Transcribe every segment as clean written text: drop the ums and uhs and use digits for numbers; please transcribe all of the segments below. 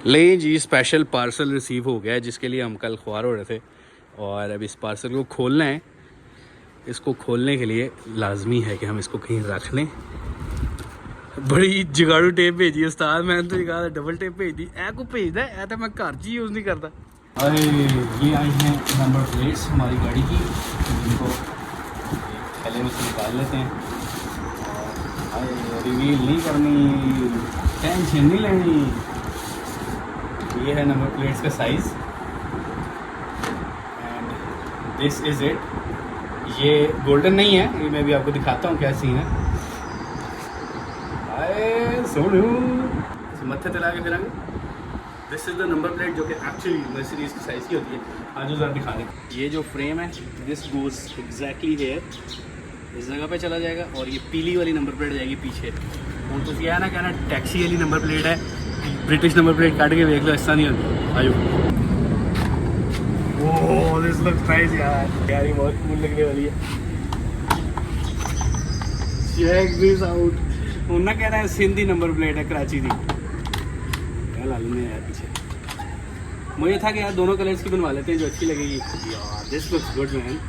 ले जी, special parcel receive हो गया है जिसके लिए हम कल ख्वार हो रहे थे, और अब इस पार्सल को खोलना है। इसको खोलने के लिए लाजमी है कि हम इसको कहीं रख लें। बड़ी जगाड़ू टेप भेजी उस्ताद, मैंने तो कहा डबल टेप भेज दी। ऐ को भेजदा है, तो मैं घर च यूज़ नहीं करता। अरे ये आई हैं नंबर प्लेट्स हमारी गाड़ी की, इनको थैले में से निकाल लेते हैं। और रिवील नहीं करनी, टेंशन नहीं लेनी। ये है नंबर प्लेट्स का size and this is it. ये गोल्डन नहीं है, ये मैं भी आपको दिखाता हूँ क्या सीन है। आए सोनू मत्थे तला के फिरांगे। This is the number plate जो कि एक्चुअली मर्सिडीज़ की साइज़ की होती है। आज ज़रा दिखा दें। ये जो फ्रेम है दिस गोज़ एग्जैक्टली हेयर, इस जगह पे चला जाएगा और ये पीली वाली नंबर प्लेट जाएगी पीछे। और तो क्या है ना, कहना टैक्सी वाली नंबर प्लेट है, ब्रिटिश नंबर प्लेट काट के देख लो, ऐसा नहीं होता। आयो ओह दिस लुक्स नाइस यार, यार ये बहुत कूल लगने वाली है। Check this out. उन्होंने कह रहा है सिंधी नंबर प्लेट है, कराची दी। क्या लालू ने यार पीछे। मुझे था कि यार दोनों कलर्स की बनवा लेते हैं जो अच्छी लगेगी यार। This looks good man,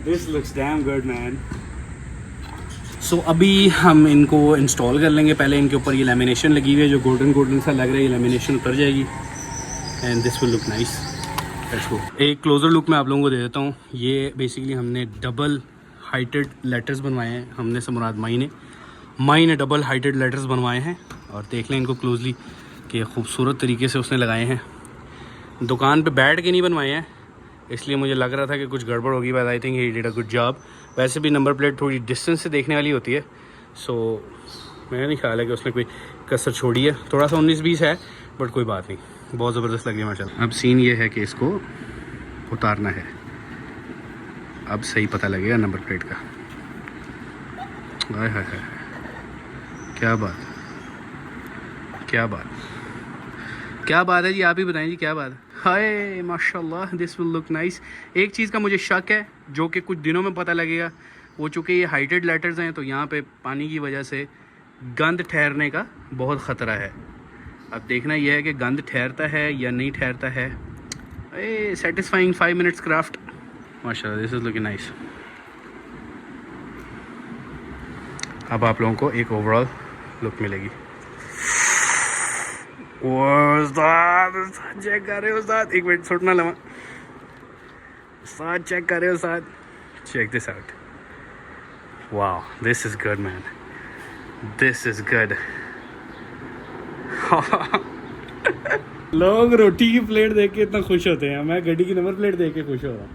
this looks damn good man. So अभी हम इनको इंस्टॉल कर लेंगे। पहले इनके ऊपर ये लैमिनेशन लगी हुई है जो गोल्डन गोल्डन सा लग रहा है, ये लैमिनेशन उतर जाएगी and this will look nice. Let's go. एक क्लोजर लुक मैं आप लोगों को दे देता हूँ। ये बेसिकली हमने डबल हाइटेड लेटर्स बनवाए हैं, हमने से मुराद माई ने डबल हाइटेड लेटर्स बनवाए हैं। और देख लें इनको क्लोजली कि खूबसूरत तरीके से उसने लगाए हैं। दुकान पे बैठ के नहीं बनवाए हैं, इसलिए मुझे लग रहा था कि कुछ गड़बड़ होगी, but I think he did a good job. वैसे भी नंबर प्लेट थोड़ी डिस्टेंस से देखने वाली होती है, सो मेरा नहीं ख्याल है कि उसने कोई कसर छोड़ी है। थोड़ा सा 19-20 है बट कोई बात नहीं, बहुत ज़बरदस्त लग रही है माशाल्लाह। अब सीन ये है कि इसको उतारना है, अब सही पता लगेगा नंबर प्लेट का। हाय हाय हाय, क्या बात, क्या बात, क्या बात है जी, आप ही बताएं जी क्या बात है। हाय माशाल्लाह, दिस विल लुक नाइस। एक चीज़ का मुझे शक है जो कि कुछ दिनों में पता लगेगा, वो चूँकि ये हाइटेड लेटर्स हैं तो यहाँ पे पानी की वजह से गंद ठहरने का बहुत ख़तरा है। अब देखना यह है कि गंद ठहरता है या नहीं ठहरता है। ए सेटिस्फाइंग 5 मिनट्स क्राफ्ट माशाल्लाह, दिस इज़ लुकिंग नाइस। अब आप लोगों को एक ओवरऑल लुक मिलेगी। उस्ताद चेक कर रहे हो उस्ताद, एक मिनट छोड़ना लवा उस्ताद, चेक कर रहे हो उस्ताद, चेक दिस आउट। वाह this is good man, this is good. लोग रोटी की प्लेट देख के इतना खुश होते हैं, मैं गड्डी की नंबर प्लेट देख के खुश हो रहा हूँ।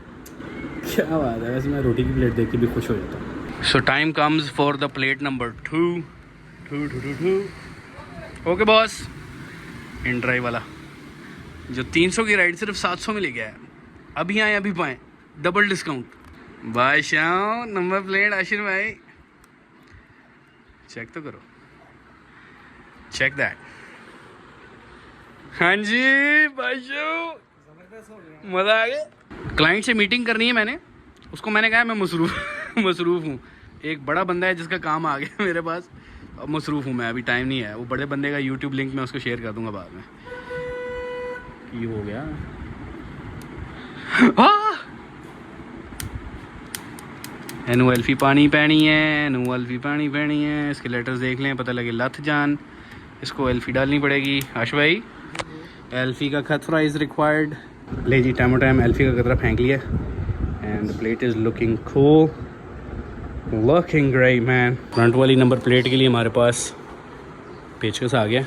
क्या बात है, वैसे मैं रोटी की प्लेट देख के भी खुश हो जाता हूँ। सो time comes for the plate number 2। Okay boss. In drive वाला जो 300 की राइड सिर्फ 700 में ले गया है। अभी आए अभी पाएँ, डबल डिस्काउंट। भाई शाह नंबर प्लेट आशिर भाई, चेक तो करो, चेक दैट। हाँ जी भाई शाह, मज़ा आ गया। क्लाइंट से मीटिंग करनी है मैंने, उसको मैंने कहा मैं मसरूफ़ हूँ। एक बड़ा बंदा है जिसका काम आ गया मेरे पास, अब मसरूफ़ हूँ मैं, अभी टाइम नहीं है। वो बड़े बंदे का यूट्यूब लिंक मैं उसको शेयर कर दूंगा बाद में। ये हो गया एनु एल्फी पानी पैनी है, एनु एल्फी पानी पैनी है। इसके लेटर्स देख लें, पता लगे लथ जान। इसको एल्फी डालनी पड़ेगी। आश भाई एल्फी का खतरा इज़ रिक्वायर्ड। ले जी टाइम टाइम एल्फी का कतरा फेंक लिया and the plate is looking cool, looking great man. Front वाली नंबर प्लेट के लिए हमारे पास पेचकस आ गया,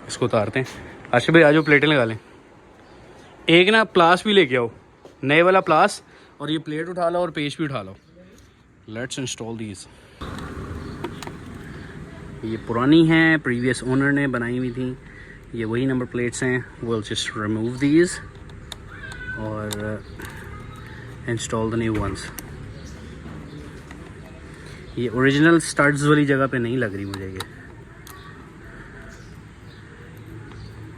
इसको उतारते हैं। आशिफ भाई आज प्लेटें लगा लें। एक ना प्लास भी लेके आओ, नए वाला प्लास, और ये प्लेट उठा लो और पेच भी उठा लो। Let's install these. ये पुरानी हैं, प्रीवियस ओनर ने बनाई हुई थी, ये वही नंबर प्लेट्स हैं। विल जस्ट रिमूव दीज और इंस्टॉल द न्यू वंस। ये ओरिजिनल स्टड्स वाली जगह पे नहीं लग रही मुझे ये,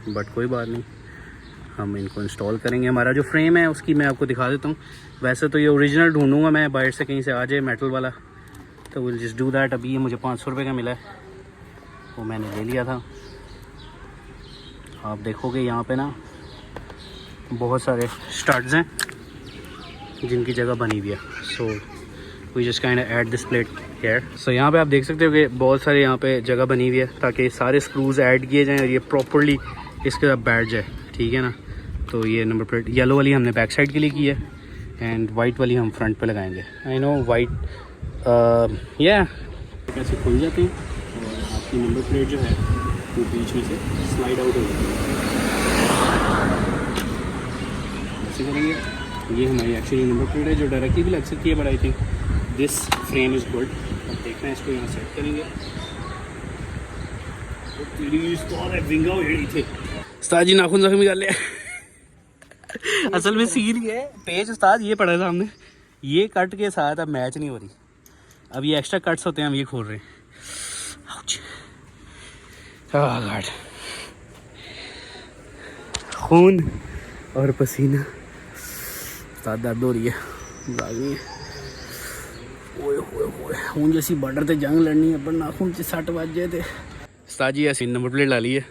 बट कोई बात नहीं, हम इनको इंस्टॉल करेंगे। हमारा जो फ्रेम है उसकी मैं आपको दिखा देता हूँ। वैसे तो ये ओरिजिनल ढूंढूंगा मैं, बाहर से कहीं से आ जाए मेटल वाला, तो विल जस्ट डू दैट। अभी ये मुझे 500 रुपये का मिला है, वो मैंने ले लिया था। आप देखोगे यहाँ पे ना बहुत सारे स्टड्स हैं जिनकी जगह बनी हुई है। So we just kind of add this plate here. So यहाँ पे आप देख सकते हो कि बहुत सारे यहाँ पे जगह बनी हुई है ताकि सारे स्क्रूज ऐड किए जाएँ और ये प्रॉपरली इसके साथ बैठ जाए, ठीक है ना। तो ये नंबर प्लेट येलो वाली हमने बैक साइड के लिए की है एंड वाइट वाली हम फ्रंट पे लगाएंगे। आई नो वाइट या कैसे खुल जाते हैं और आपकी नंबर प्लेट जो है वो बीच में से स्लाइड आउट हो जाती है। ऐसे करेंगे। ये हमारी एक्चुअली नंबर प्लेट है जो डायरेक्टली भी लग सकती है, but I think this frame is good. अब देखना है इसको यहाँ सेट करेंगे। उस्ताद जी नाखून जख्मी कर लिया। असल में सीन ये पेज उस्ताद ये पड़ा था हमने, ये कट के साथ अब मैच नहीं हो रही। अब ये एक्स्ट्रा कट्स होते हैं, हम ये खोल रहे हैं। गॉड, खून और पसीना, उस्ताद दर्द हो रही है। खून जैसी बॉर्डर पे जंग लड़नी है पर नाखून से 60 बज गए थे। उस्ताद जी ऐसी नंबर प्लेट ला ली है।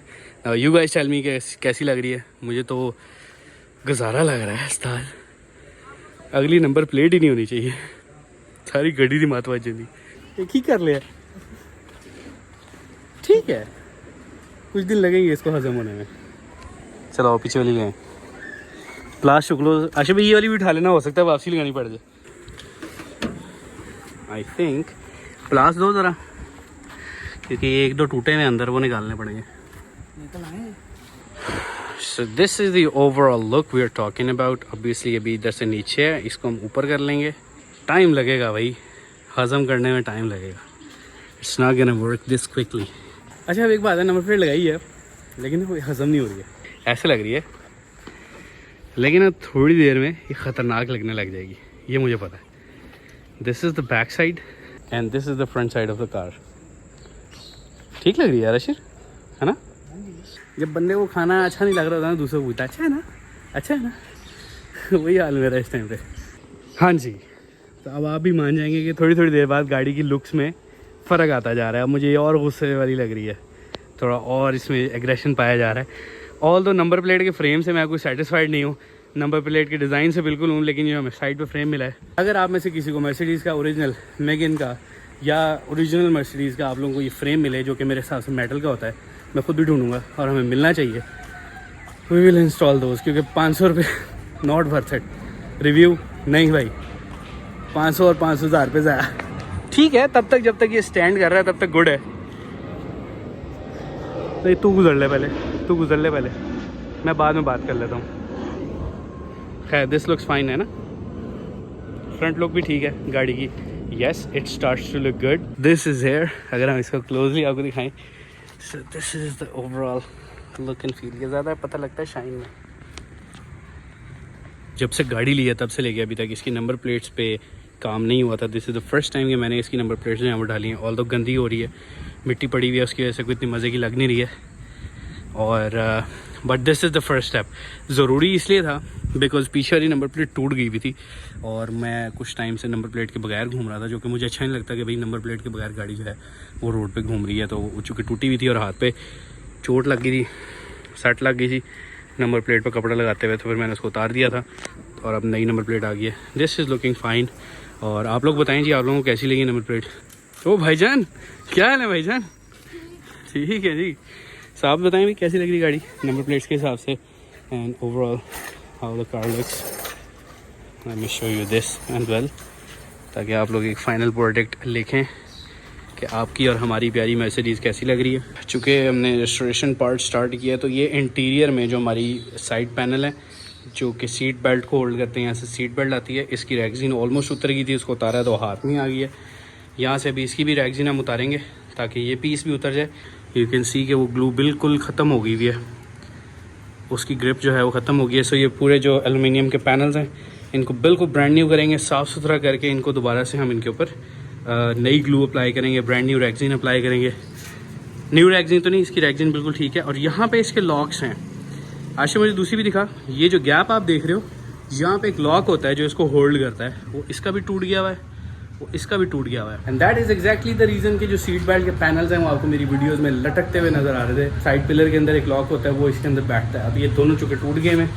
यू गाइस टेल मी कैसी लग रही है। मुझे तो गुजारा लग रहा है उस्ताद, अगली नंबर प्लेट ही नहीं होनी चाहिए। सारी गड्डी की मात बज जाती। एक ही कर लिया, ठीक है, कुछ दिन लगेंगे इसको हजम होने में। चलो पीछे वाली गए प्लास शुक्लो। अच्छा भाई ये वाली भी उठा लेना, हो सकता है वापसी लगानी पड़ जाए। आई थिंक प्लास दो ज़रा, क्योंकि एक दो टूटे हुए अंदर वो निकालने पड़ेंगे। So this is the overall look we are talking about. Obviously अभी इधर से नीचे है, इसको हम ऊपर कर लेंगे। टाइम लगेगा भाई, हज़म करने में टाइम लगेगा। It's not gonna work this quickly. अच्छा अब एक बात है, नंबर प्लेट लगाई है लेकिन वो हज़म नहीं हो रही है, ऐसे लग रही है। लेकिन अब थोड़ी देर में ये ख़तरनाक लगने लग जाएगी, ये मुझे पता है। This is the back side and this is the front side of the car. ठीक लग रही है यार अशीर, है ना। जब बंदे को खाना अच्छा नहीं लग रहा था ना, दूसरा पूछता अच्छा है ना, अच्छा है ना। वही हाल मेरा इस टाइम पे। हाँ जी, तो अब आप भी मान जाएंगे कि थोड़ी थोड़ी देर बाद गाड़ी की लुक्स में फ़र्क आता जा रहा है। अब मुझे ये और गुस्से वाली लग रही है, थोड़ा और इसमें एग्रेशन पाया जा रहा है। ऑल दो नंबर प्लेट के फ्रेम से मैं कोई सेटिस्फाइड नहीं हूँ, नंबर प्लेट के डिज़ाइन से बिल्कुल हूँ, लेकिन जो हमें साइड पे फ्रेम मिला है। अगर आप में से किसी को मर्सिडीज़ का ओरिजिनल मेगन का या ओरिजिनल मर्सिडीज़ का आप लोगों को ये फ्रेम मिले जो कि मेरे हिसाब से मेटल का होता है, मैं खुद भी ढूंढूंगा और हमें मिलना चाहिए। वी विल इंस्टॉल दोस्त, क्योंकि 500 रुपये नॉट वर्थ इट। रिव्यू नहीं भाई, 500 और 500,000 रुपये ज़्यादा। ठीक है, तब तक जब तक ये स्टैंड कर रहा है तब तक गुड है। नहीं तू गुजर ले पहले, तू गुजर ले पहले, मैं बाद में बात कर लेता हूँ। खैर दिस लुक्स फाइन है ना, फ्रंट लुक भी ठीक है गाड़ी की। Yes it starts to look good. This is here, अगर हम इसको क्लोजली आपको दिखाएं। So this is the overall look and feel। ये ज़्यादा पता लगता है शाइन में। जब से गाड़ी ली है तब से लेके अभी तक इसकी नंबर प्लेट्स पे काम नहीं हुआ था। This is the first time कि मैंने इसकी नंबर प्लेट्स यहाँ पर डाली हैं। ऑल तो गंदी हो रही है, मिट्टी पड़ी हुई है, उसकी वजह से कोई इतनी मज़े की लग नहीं रही है। और but this is the first step. ज़रूरी इसलिए था बिकॉज पीछे वाली नंबर प्लेट टूट गई हुई थी और मैं कुछ टाइम से नंबर प्लेट के बगैर घूम रहा था, जो कि मुझे अच्छा नहीं लगता कि भाई नंबर प्लेट के बगैर गाड़ी जो है वो रोड पे घूम रही है। तो वो चूँकि टूटी हुई थी और हाथ पे चोट लग गई थी, सट लग गई थी नंबर प्लेट पर कपड़ा लगाते हुए, तो फिर मैंने उसको उतार दिया था और अब नई नंबर प्लेट आ गई है। This is looking fine. और आप लोग बताएं जी, आप लोगों को कैसी लगी नंबर प्लेट। ओ भाईजान क्या हाल है भाईजान, ठीक है जी। सो आप बताएं भी कैसी लग रही गाड़ी नंबर प्लेट्स के हिसाब से, and overall how the car looks. Let me show you this and well, ताकि आप लोग एक फ़ाइनल प्रोडक्ट लिखें कि आपकी और हमारी प्यारी मर्सिडीज़ कैसी लग रही है। चूँकि हमने रेस्टोरेशन पार्ट स्टार्ट किया तो ये इंटीरियर में जो हमारी साइड पैनल है जो कि सीट बेल्ट को होल्ड करते हैं, यहाँ से सीट बेल्ट आती है, इसकी रैगजीन ऑलमोस्ट उतर गई थी, उसको उतारा तो हाथ में आ गई है। यहाँ से अभी इसकी भी रैगजीन हम उतारेंगे ताकि ये पीस भी उतर जाए। यू कैन सी कि वो ग्लू बिल्कुल ख़त्म हो गई हुई है, उसकी ग्रिप जो है वो ख़त्म हो गई है। सो ये पूरे जो एलुमिनियम के पैनल्स हैं इनको बिल्कुल ब्रांड न्यू करेंगे, साफ़ सुथरा करके इनको दोबारा से हम इनके ऊपर नई ग्लू अप्लाई करेंगे, ब्रांड न्यू रैगजीन अप्लाई करेंगे। न्यू रैगजीन तो नहीं, इसकी रैगजीन बिल्कुल ठीक है। और यहाँ पे इसके लॉक्स हैं। आज मुझे दूसरी भी दिखा, ये जो गैप आप देख रहे हो यहाँ पे एक लॉक होता है जो इसको होल्ड करता है, वो इसका भी टूट गया हुआ है, इसका भी टूट गया हुआ है। And that is exactly the reason कि जो सीट बेल्ट के पैनल्स हैं वो आपको मेरी वीडियोस में लटकते हुए नज़र आ रहे थे। साइड पिलर के अंदर एक लॉक होता है, वो इसके अंदर बैठता है। अब ये दोनों चुके टूट गए हैं,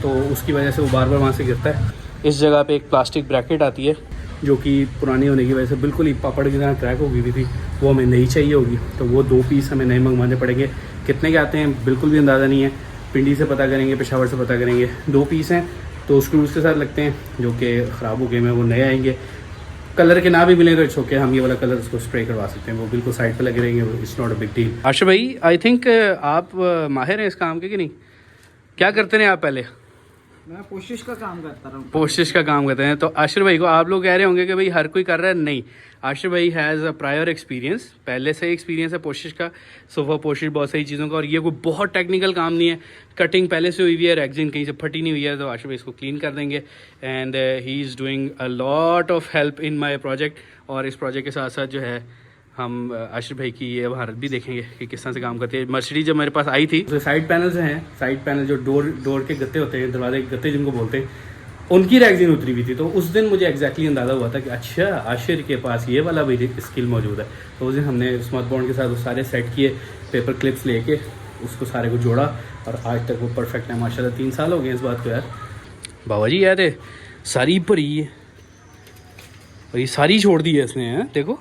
तो उसकी वजह से वो बार बार वहाँ से गिरता है। इस जगह पे एक प्लास्टिक ब्रैकेट आती है जो कि पुरानी होने की वजह से बिल्कुल ही पापड़ की तरह क्रैक हो गई थी, वो हमें नहीं चाहिए होगी, तो वो 2 पीस हमें नए मंगवाने पड़ेंगे। कितने के आते हैं बिल्कुल भी अंदाज़ा नहीं है, पिंडी से पता करेंगे, पेशावर से पता करेंगे। 2 पीस हैं, 2 स्क्रूज के साथ लगते हैं जो कि ख़राब हो गए हैं, वो नए आएंगे। कलर के ना भी मिले तो इट्स ओके, हम ये वाला कलर उसको स्प्रे करवा सकते हैं, वो बिल्कुल साइड पे लगे रहेंगे, it's not a big deal. Asif भाई, आई थिंक आप माहिर हैं इस काम के कि नहीं? क्या करते हैं आप पहले? मैं कोशिश का काम करता रहा हूँ। कोशिश का काम करते हैं। तो आशिर भाई को आप लोग कह रहे होंगे कि भाई हर कोई कर रहा है, नहीं। आशिर भाई हैज़ अ प्रायर एक्सपीरियंस, पहले से एक्सपीरियंस है पोशिश का, सोफ़ा पोशिश बहुत सारी चीज़ों का, और ये कोई बहुत टेक्निकल काम नहीं है। कटिंग पहले से हुई हुई है, रेगजिन कहीं से फटी नहीं हुई है, तो आशिर भाई इसको क्लीन कर देंगे। And he is doing a lot of help in my project. और इस प्रोजेक्ट के साथ साथ जो है हम आशिफ भाई की ये भारत भी देखेंगे कि किस तरह से काम करती है। मर्सिडीज जब मेरे पास आई थी, तो साइड पैनल्स हैं, साइड पैनल जो डोर के गत्ते होते हैं, दरवाजे के गत्ते जिनको बोलते हैं, उनकी रेगजिन उतरी हुई थी। तो उस दिन मुझे एग्जैक्टली अंदाज़ा हुआ था कि अच्छा आशिर के पास ये वाला भी स्किल मौजूद है। तो उस दिन हमने स्मॉथ बॉन्ड के साथ वो सारे सेट किए, पेपर क्लिप्स लेके उसको सारे को जोड़ा, और आज तक वो परफेक्ट है माशाल्लाह। 3 साल हो गए इस बात को यार। बाबा जी यार सारी भरी है, और ये सारी छोड़ दी है इसने, है देखो।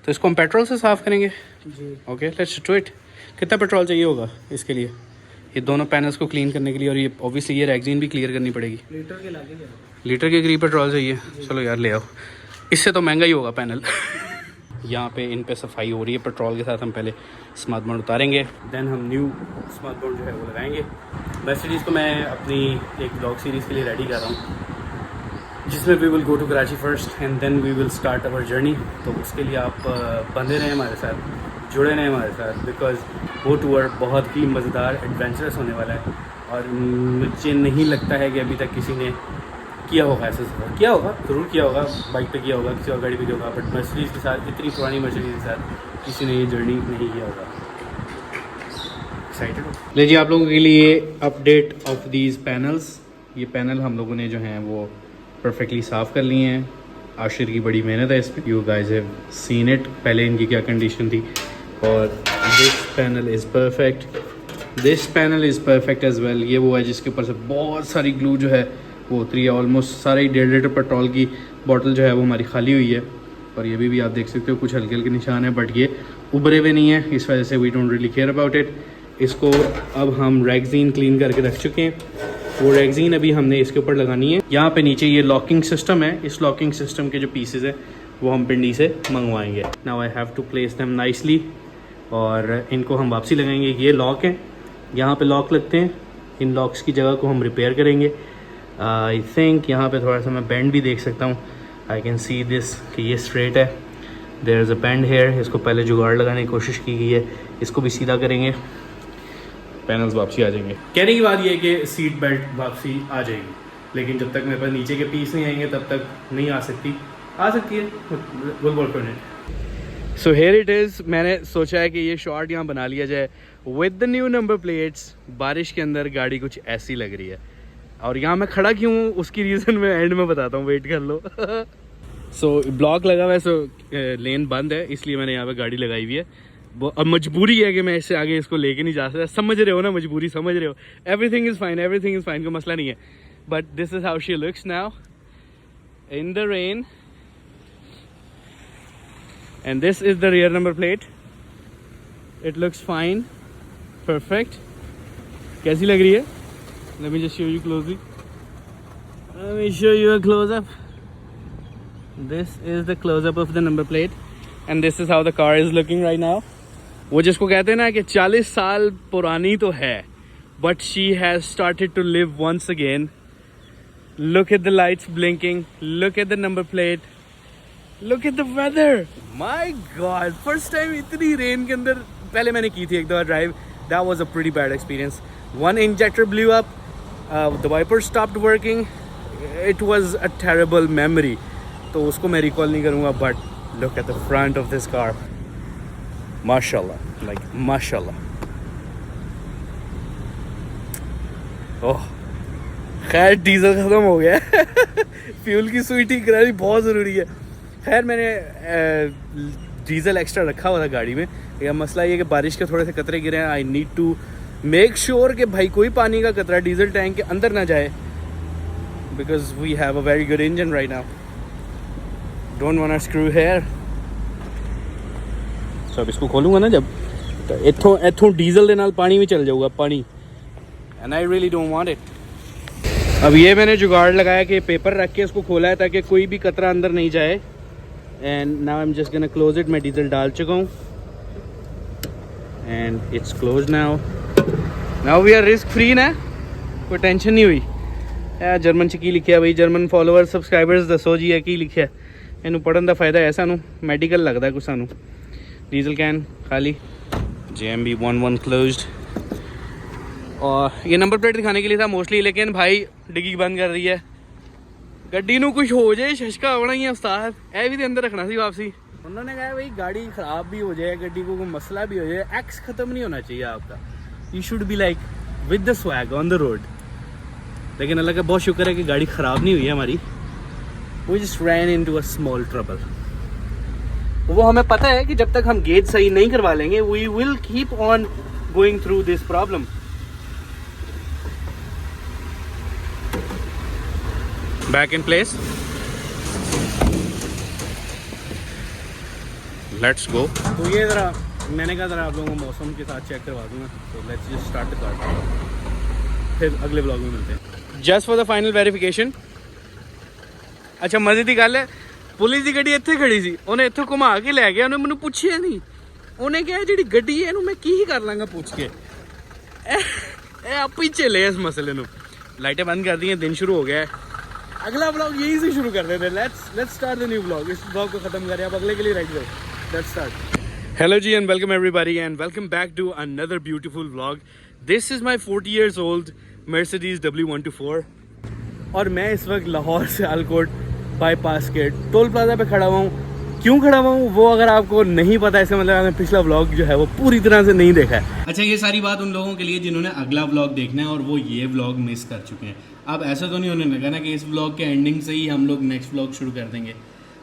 तो इसको हम पेट्रोल से साफ़ करेंगे जी। Okay, let's do it. कितना पेट्रोल चाहिए होगा इसके लिए, ये दोनों पैनल्स को क्लीन करने के लिए? और ये ऑब्वियसली ये रेगजीन भी क्लियर करनी पड़ेगी। लीटर के करीब पेट्रोल चाहिए। चलो यार ले आओ, इससे तो महंगा ही होगा पैनल। यहाँ पे इन पे सफाई हो रही है पेट्रोल के साथ। हम पहले स्मॉथ बॉन्ड उतारेंगे, देन हम न्यू स्मॉथ बॉन्ड जो है वो लगाएंगे। मर्सिडीज़ को मैं अपनी एक ब्लॉग सीरीज़ के लिए रेडी कर रहा हूँ, जिसमें we will go to Karachi first and then we will start our journey. तो उसके लिए आप बंधे रहें हमारे साथ, जुड़े रहें हमारे साथ, बिकॉज़ वो टूर बहुत ही मज़ेदार एडवेंचरस होने वाला है। और मुझे नहीं लगता है कि अभी तक किसी ने किया होगा ऐसा सफ़र। किया होगा, ज़रूर किया होगा, बाइक पे किया होगा, किसी और गाड़ी पे किया होगा, बट मर्सिडीज़ के साथ, इतनी पुरानी मर्सिडीज़ के साथ किसी ने ये जर्नी नहीं किया होगा। एक्साइटेड हो? ले जी, आप लोगों के लिए अपडेट ऑफ दीज पैनल्स। ये पैनल हम लोगों ने जो हैं वो परफेक्टली साफ़ कर लिए हैं। आशिर की बड़ी मेहनत है इसमें, you guys have seen it, पहले इनकी क्या कंडीशन थी। और this panel is perfect, this panel is perfect as well. ये वो है जिसके ऊपर से बहुत सारी ग्लू जो है वो उतरी है। ऑलमोस्ट सारा ही 1.5 लीटर पेट्रोल की बॉटल जो है वो हमारी खाली हुई है। और ये भी आप देख सकते हो कुछ हल्के हल्के निशान है, बट ये उभरे हुए नहीं है, इस वजह से we don't really care about it. इसको अब हम रेगजीन क्लीन करके रख चुके हैं, वो रेगजीन अभी हमने इसके ऊपर लगानी है। यहाँ पे नीचे ये लॉकिंग सिस्टम है, इस लॉकिंग सिस्टम के जो पीसेस है वो हम पिंडी से मंगवाएंगे। Now I have to place them nicely, और इनको हम वापसी लगाएंगे। ये लॉक है, यहाँ पे लॉक लगते हैं, इन लॉक्स की जगह को हम रिपेयर करेंगे। आई थिंक यहाँ पे थोड़ा सा मैं बेंड भी देख सकता हूँ, आई कैन सी दिस कि ये स्ट्रेट है, there is a bend here. इसको पहले जुगाड़ लगाने की कोशिश की गई है, इसको भी सीधा करेंगे, पैनल्स वापसी आ जाएंगे। कहने की बात ये है कि सीट बेल्ट वापसी आ जाएगी, लेकिन जब तक मेरे पास नीचे के पीस नहीं आएंगे तब तक नहीं आ सकती है। Will work on it. So here it is. मैंने सोचा है कि ये शॉट यहाँ बना लिया जाए with the new number plates. बारिश के अंदर गाड़ी कुछ ऐसी लग रही है, और यहाँ मैं खड़ा क्यों हूँ उसकी रीज़न मैं एंड में बताता हूँ, वेट कर लो। सो ब्लॉक लगा हुआ है, सो लेन बंद है, इसलिए मैंने यहाँ पे गाड़ी लगाई हुई है। अब मजबूरी है कि मैं इससे आगे इसको लेके नहीं जा सकता, समझ रहे हो ना, मजबूरी समझ रहे हो। Everything is fine, everything is fine, कोई मसला नहीं है। But this is how she looks now in the rain, and this is the rear number plate. It looks fine, perfect. कैसी लग रही है? Let me just show you closely. Let me show you a close-up. This is the close-up of the number plate, and this is how the car is looking right now. वो जिसको कहते हैं ना कि 40 साल पुरानी तो है, but she has started to live once again. Look at the lights blinking. Look at the number plate. Look at the weather. My God! First time इतनी rain के अंदर, पहले मैंने की थी एक दफा drive. That was a pretty bad experience. One injector blew up. The wiper stopped working. It was a terrible memory. तो उसको मैं रिकॉल नहीं करूँगा, but look at the front of this car. Mashallah, like mashallah. Oh, खैर diesel ख़त्म हो गया। Fuel की सुई ठीक करानी बहुत ज़रूरी है। खैर मैंने डीजल एक्स्ट्रा रखा हुआ था गाड़ी में। या मसला ये कि बारिश के थोड़े से कतरे गिरे हैं। I need to make sure कि भाई कोई पानी का कतरा डीजल टैंक के अंदर ना जाए, because we have a very good engine right now. Don't want to screw here. So अब इसको खोलूँगा ना जब, तो इत्थों डीजल के नाल पानी भी चल जाऊगा पानी, and I really don't want it. अब ये मैंने जुगाड़ लगाया कि पेपर रख के इसको खोला है ताकि कोई भी कतरा अंदर नहीं जाए। And now I am just gonna close it. मैं डीजल डाल चुका हूँ and it's close now we are risk free ना, कोई टेंशन नहीं हुई। यार जर्मन च की लिखिया भाई, जर्मन फॉलोअर्स सबसक्राइबर्स दसो जी है की लिखिया। इनू पढ़न का फायदा है सानू, मैडिकल लगता है कुछ सानू। डीजल कैन खाली, JMB 11 क्लोज्ड। और ये नंबर प्लेट दिखाने के लिए था मोस्टली, लेकिन भाई डिग्गी बंद कर रही है। गड्डी नू कुछ हो जाए शशका होना ही है उस्ताद, ए भी अंदर रखना सी वापसी। उन्होंने कहा भाई गाड़ी ख़राब भी हो जाए, गड्डी को कोई मसला भी हो जाए, एक्स ख़त्म नहीं होना चाहिए आपका। You should be like with the swag on the road. लेकिन अल्लाह का बहुत शुक्र है कि गाड़ी ख़राब नहीं हुई है हमारी। We just ran into a small trouble. वो हमें पता है कि जब तक हम गेट सही नहीं करवा लेंगे we will keep on going through this problem. Back in place, let's go. तो ये ज़रा मैंने कहा ज़रा आप लोगों को मौसम के साथ चेक करवा दूंगा। तो let's just start the car, फिर अगले ब्लॉग में मिलते हैं। Just for the final verification. अच्छा मजे की गल है, पुलिस की गड्डी इत्थे खड़ी सी, उन्हें इत्थों घुमा के लै गया, उन्हें मैंने पूछिया नहीं। उन्हें कहा जी गड्डी है मैं की कर लाँगा पूछ के। आप ही चले इस मसले में। लाइटें बंद कर दी हैं, दिन शुरू हो गया है। अगला ब्लॉग यहीं से शुरू कर देते हैं। Let's start the new blog. इस ब्लॉग को खत्म करें, अब अगले के लिए राइट गए। Let's start. हेलो जी and welcome everybody and welcome back to another beautiful vlog. This is my 40 years old Mercedes W124 और मैं इस वक्त लाहौर से आलकोट बाईपास के टोल प्लाजा पे खड़ा हुआ हूँ। क्यों खड़ा हुआ हूँ वो अगर आपको नहीं पता, इससे मतलब आपने पिछला व्लॉग जो है वो पूरी तरह से नहीं देखा है। अच्छा ये सारी बात उन लोगों के लिए जिन्होंने अगला व्लॉग देखना है और वो ये व्लॉग मिस कर चुके हैं। अब ऐसा तो नहीं होने लगा ना कि इस व्लॉग के एंडिंग से ही हम लोग नेक्स्ट व्लॉग शुरू कर देंगे।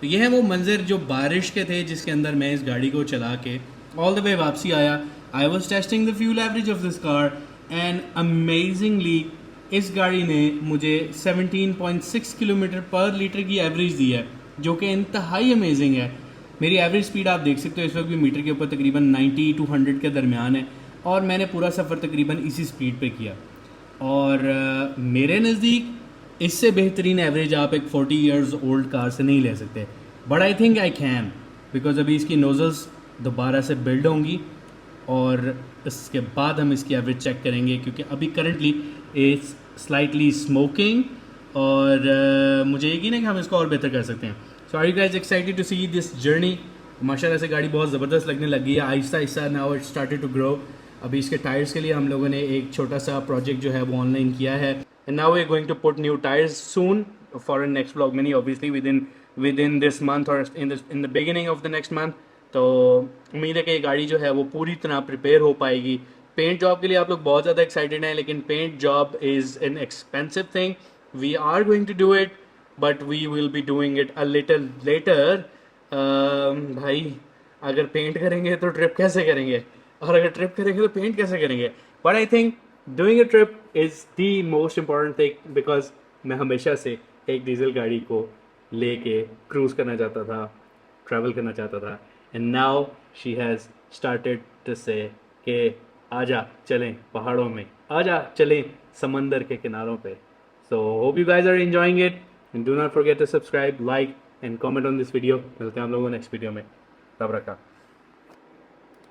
तो ये है वो मंजर जो बारिश के थे, जिसके अंदर मैं इस गाड़ी को चला के ऑल द वे वापसी आया। I was testing the fuel average of this car and amazingly इस गाड़ी ने मुझे 17.6 किलोमीटर पर लीटर की एवरेज दी है, जो कि इंतहाई अमेजिंग है। मेरी एवरेज स्पीड आप देख सकते हो इस वक्त भी मीटर के ऊपर तकरीबन 90 to 100 के दरमियान है और मैंने पूरा सफ़र तकरीबन इसी स्पीड पे किया। और मेरे नज़दीक इससे बेहतरीन एवरेज आप एक 40 years old कार से नहीं ले सकते। But I think I can, because अभी इसकी नोजल्स दोबारा से बिल्ड होंगी और इसके बाद हम इसकी एवरेज चेक करेंगे, क्योंकि अभी करंटली इट्स स्लाइटली स्मोकिंग और मुझे यकीन है कि हम इसको और बेहतर कर सकते हैं। So are you guys excited to see this journey? माशाल्लाह से गाड़ी बहुत ज़बरदस्त लगने लगी है, आहिस्ता आहिस्ता now it started to grow. अभी इसके टायर्स के लिए हम लोगों ने एक छोटा सा प्रोजेक्ट जो है वो ऑनलाइन किया है and now we are going to put new tyres soon for next vlog में, obviously within this month और in the beginning of the next month. तो उम्मीद है कि ये गाड़ी जो है वो पूरी तरह प्रिपेयर हो पाएगी। पेंट जॉब के लिए आप लोग बहुत ज़्यादा एक्साइटेड हैं, लेकिन paint job is an expensive thing. We are going to do it but we will be doing it a little later. भाई अगर पेंट करेंगे तो ट्रिप कैसे करेंगे, और अगर ट्रिप करेंगे तो पेंट कैसे करेंगे? But I think doing a trip is the most important thing, because मैं हमेशा से एक डीजल गाड़ी को लेके क्रूज़ करना चाहता था, ट्रैवल करना चाहता था। And now she has started to say कि आजा चलें पहाड़ों में, आजा चलें समंदर के किनारों पे। So hope you guys are enjoying it and do not forget to subscribe, like and comment on this video. मिलते हैं हम लोगों को नेक्स्ट वीडियो में। तब रखा।